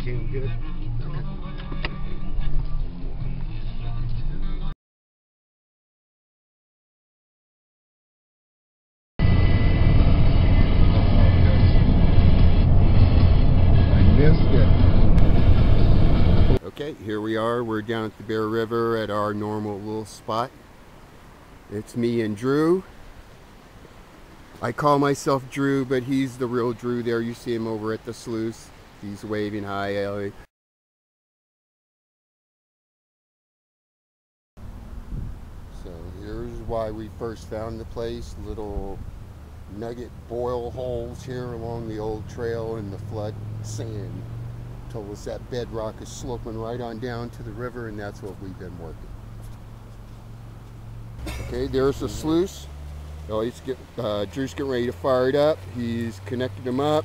vacuum good. Okay, here we are. We're down at the Bear River at our normal little spot. It's me and Drew. I call myself Drew, but he's the real Drew there. You see him over at the sluice. He's waving hi, Ellie. So here's why we first found the place. Little nugget boil holes here along the old trail in the flood sand. Told us that bedrock is sloping right on down to the river, and that's what we've been working. Okay, there's the sluice. Oh, Drew's getting ready to fire it up. He's connected them up.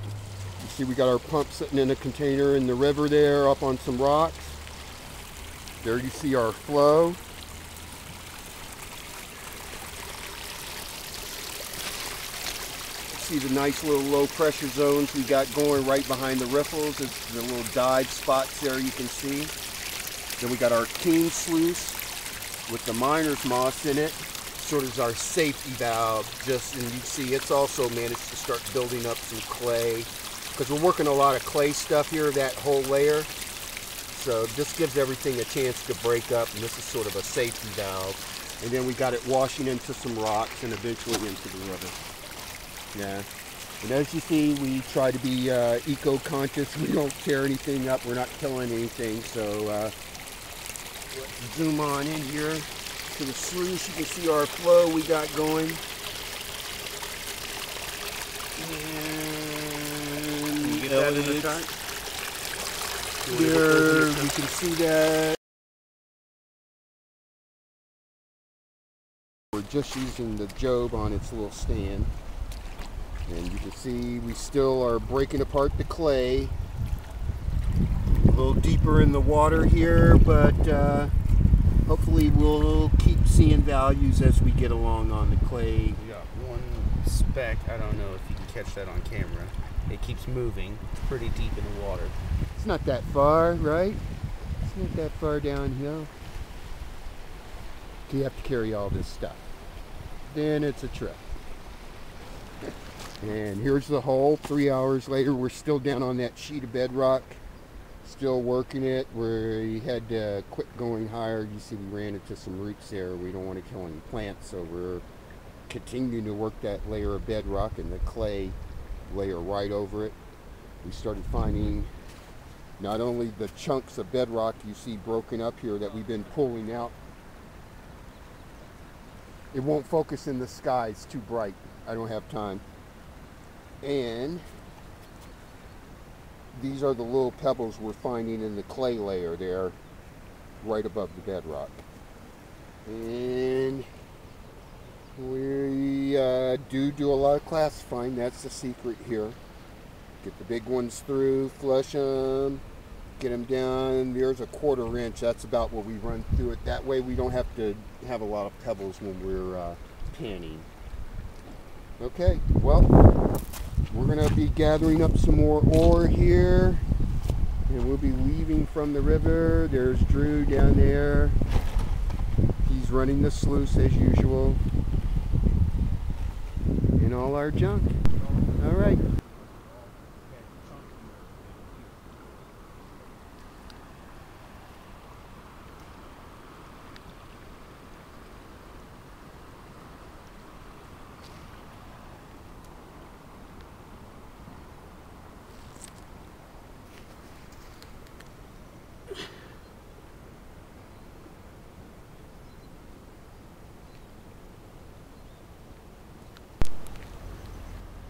You see we got our pump sitting in a container in the river there up on some rocks. There you see our flow. See the nice little low pressure zones we got going right behind the riffles. It's the little dive spots there you can see. Then we got our king sluice with the miner's moss in it. Sort of our safety valve. And you see it's also managed to start building up some clay because we're working a lot of clay stuff here, that whole layer. So this gives everything a chance to break up, and this is sort of a safety valve. And then we got it washing into some rocks and eventually into the river. Yeah, and as you see, we try to be eco-conscious. We don't tear anything up. We're not killing anything. So let's zoom on in here to the sluice. You can see our flow we got going. And you get that in the chart? There, you can see that. We're just using the Job on its little stand. And you can see we still are breaking apart the clay. A little deeper in the water here, but hopefully we'll keep seeing values as we get along on the clay. We got one speck. I don't know if you can catch that on camera. It keeps moving. It's pretty deep in the water. It's not that far, right? It's not that far downhill. You have to carry all this stuff. Then it's a trip. And here's the hole. 3 hours later, we're still down on that sheet of bedrock, still working it. We had to quit going higher. You see we ran into some roots there. We don't want to kill any plants, so we're continuing to work that layer of bedrock and the clay layer right over it. We started finding not only the chunks of bedrock you see broken up here that we've been pulling out. It won't focus in the sky. It's too bright. I don't have time. And these are the little pebbles we're finding in the clay layer there, right above the bedrock. And we do a lot of classifying. That's the secret here. Get the big ones through, flush them, get them down. There's a 1/4 inch. That's about what we run through it. That way we don't have to have a lot of pebbles when we're panning. Okay, well, we're going to be gathering up some more ore here, and we'll be leaving from the river. There's Drew down there. He's running the sluice as usual, and all our junk. All right.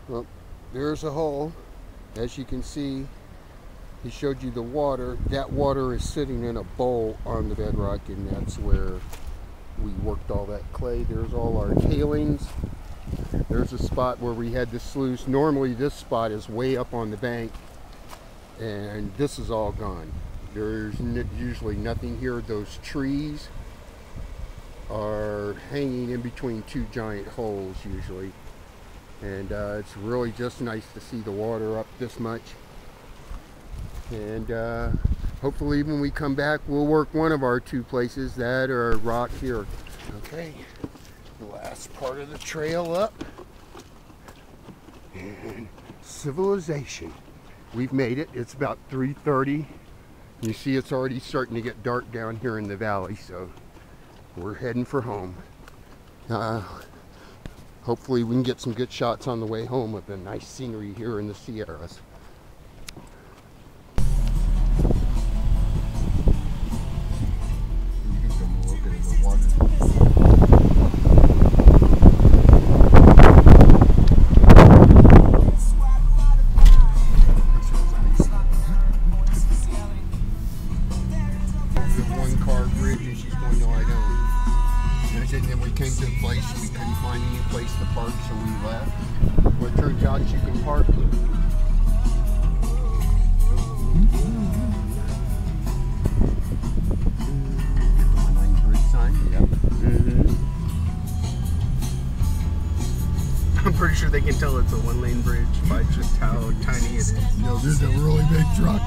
Well, there's a hole. As you can see, he showed you the water. That water is sitting in a bowl on the bedrock, and that's where we worked all that clay. There's all our tailings. There's a spot where we had the sluice. Normally this spot is way up on the bank, and this is all gone. There's usually nothing here. Those trees are hanging in between two giant holes usually. And it's really just nice to see the water up this much. And hopefully when we come back, we'll work one of our 2 places, that or rock here. Okay, the last part of the trail up. And civilization. We've made it. It's about 3:30. You see it's already starting to get dark down here in the valley, so we're heading for home. Hopefully we can get some good shots on the way home of the nice scenery here in the Sierras. And then we came to a place we couldn't find any place to park, so we left. Well, it turns out you can park. One-lane bridge sign. Yep. I'm pretty sure they can tell it's a 1-lane bridge by just how tiny it is. Yo, this is a really big truck.